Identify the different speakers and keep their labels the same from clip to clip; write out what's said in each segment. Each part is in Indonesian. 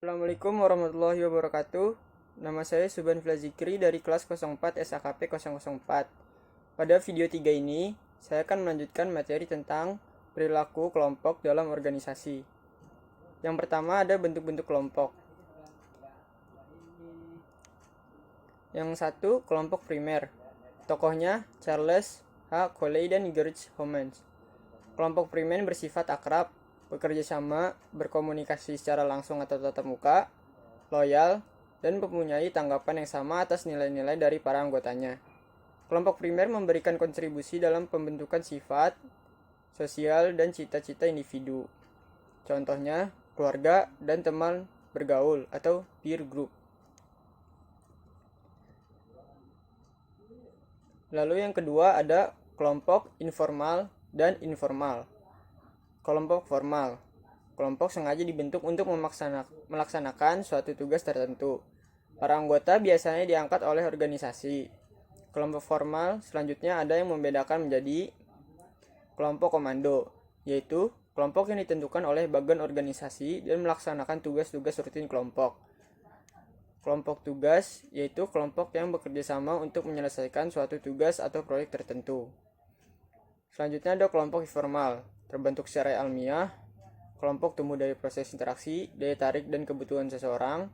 Speaker 1: Assalamualaikum warahmatullahi wabarakatuh. Nama saya Subhan Flazikri dari kelas 04 SAKP 004. Pada video 3 ini, saya akan melanjutkan materi tentang perilaku kelompok dalam organisasi. Yang pertama ada bentuk-bentuk kelompok. Yang satu, kelompok primer. Tokohnya Charles H. Coley dan George Homans. Kelompok primer bersifat akrab, bekerja sama, berkomunikasi secara langsung atau tatap muka, loyal, dan mempunyai tanggapan yang sama atas nilai-nilai dari para anggotanya. Kelompok primer memberikan kontribusi dalam pembentukan sifat, sosial, dan cita-cita individu. Contohnya, keluarga dan teman bergaul atau peer group. Lalu yang kedua ada kelompok informal dan informal. Kelompok formal. Kelompok sengaja dibentuk untuk melaksanakan suatu tugas tertentu. Para anggota biasanya diangkat oleh organisasi. Kelompok formal selanjutnya ada yang membedakan menjadi kelompok komando, yaitu kelompok yang ditentukan oleh bagian organisasi dan melaksanakan tugas-tugas rutin kelompok. Kelompok tugas yaitu kelompok yang bekerja sama untuk menyelesaikan suatu tugas atau proyek tertentu. Selanjutnya ada kelompok informal, terbentuk secara ilmiah. Kelompok tumbuh dari proses interaksi, daya tarik, dan kebutuhan seseorang.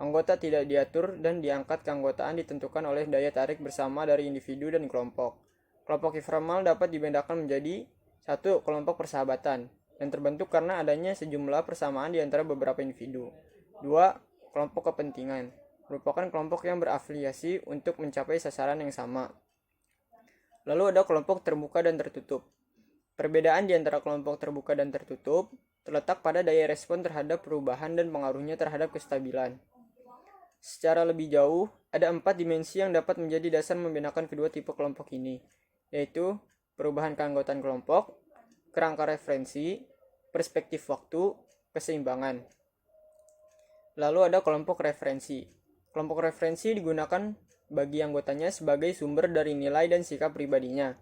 Speaker 1: Anggota tidak diatur dan diangkat keanggotaan ditentukan oleh daya tarik bersama dari individu dan kelompok. Kelompok informal dapat dibedakan menjadi satu, kelompok persahabatan, yang terbentuk karena adanya sejumlah persamaan di antara beberapa individu. Dua, kelompok kepentingan, merupakan kelompok yang berafiliasi untuk mencapai sasaran yang sama. Lalu ada kelompok terbuka dan tertutup. Perbedaan di antara kelompok terbuka dan tertutup terletak pada daya respon terhadap perubahan dan pengaruhnya terhadap kestabilan. Secara lebih jauh, ada 4 dimensi yang dapat menjadi dasar membedakan kedua tipe kelompok ini, yaitu perubahan keanggotaan kelompok, kerangka referensi, perspektif waktu, keseimbangan. Lalu ada kelompok referensi. Kelompok referensi digunakan bagi anggotanya sebagai sumber dari nilai dan sikap pribadinya.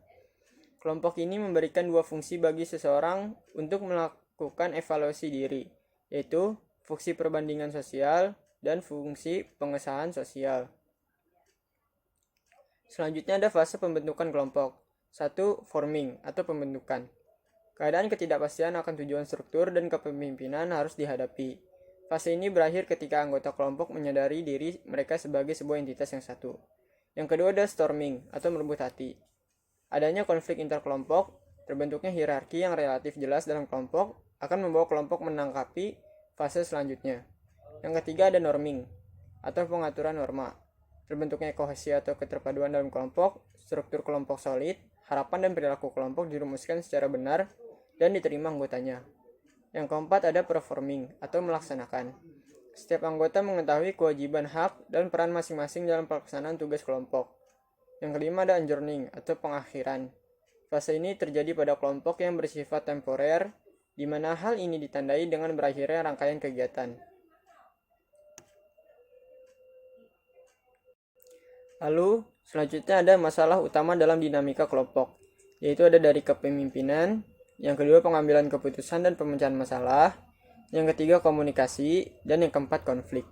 Speaker 1: Kelompok ini memberikan dua fungsi bagi seseorang untuk melakukan evaluasi diri, yaitu fungsi perbandingan sosial dan fungsi pengesahan sosial. Selanjutnya ada fase pembentukan kelompok. 1. Forming atau pembentukan. Keadaan ketidakpastian akan tujuan struktur dan kepemimpinan harus dihadapi. Fase ini berakhir ketika anggota kelompok menyadari diri mereka sebagai sebuah entitas yang satu. Yang kedua ada storming atau merebut hati. Adanya konflik interkelompok, terbentuknya hierarki yang relatif jelas dalam kelompok akan membawa kelompok menangkapi fase selanjutnya. Yang ketiga ada norming atau pengaturan norma. Terbentuknya kohesi atau keterpaduan dalam kelompok, struktur kelompok solid, harapan dan perilaku kelompok dirumuskan secara benar dan diterima anggotanya. Yang keempat ada performing atau melaksanakan. Setiap anggota mengetahui kewajiban, hak, dan peran masing-masing dalam pelaksanaan tugas kelompok. Yang kelima ada unjourning atau pengakhiran. Fase ini terjadi pada kelompok yang bersifat temporer, di mana hal ini ditandai dengan berakhirnya rangkaian kegiatan. Lalu, selanjutnya ada masalah utama dalam dinamika kelompok, yaitu ada dari kepemimpinan, yang kedua pengambilan keputusan dan pemecahan masalah, yang ketiga komunikasi, dan yang keempat konflik.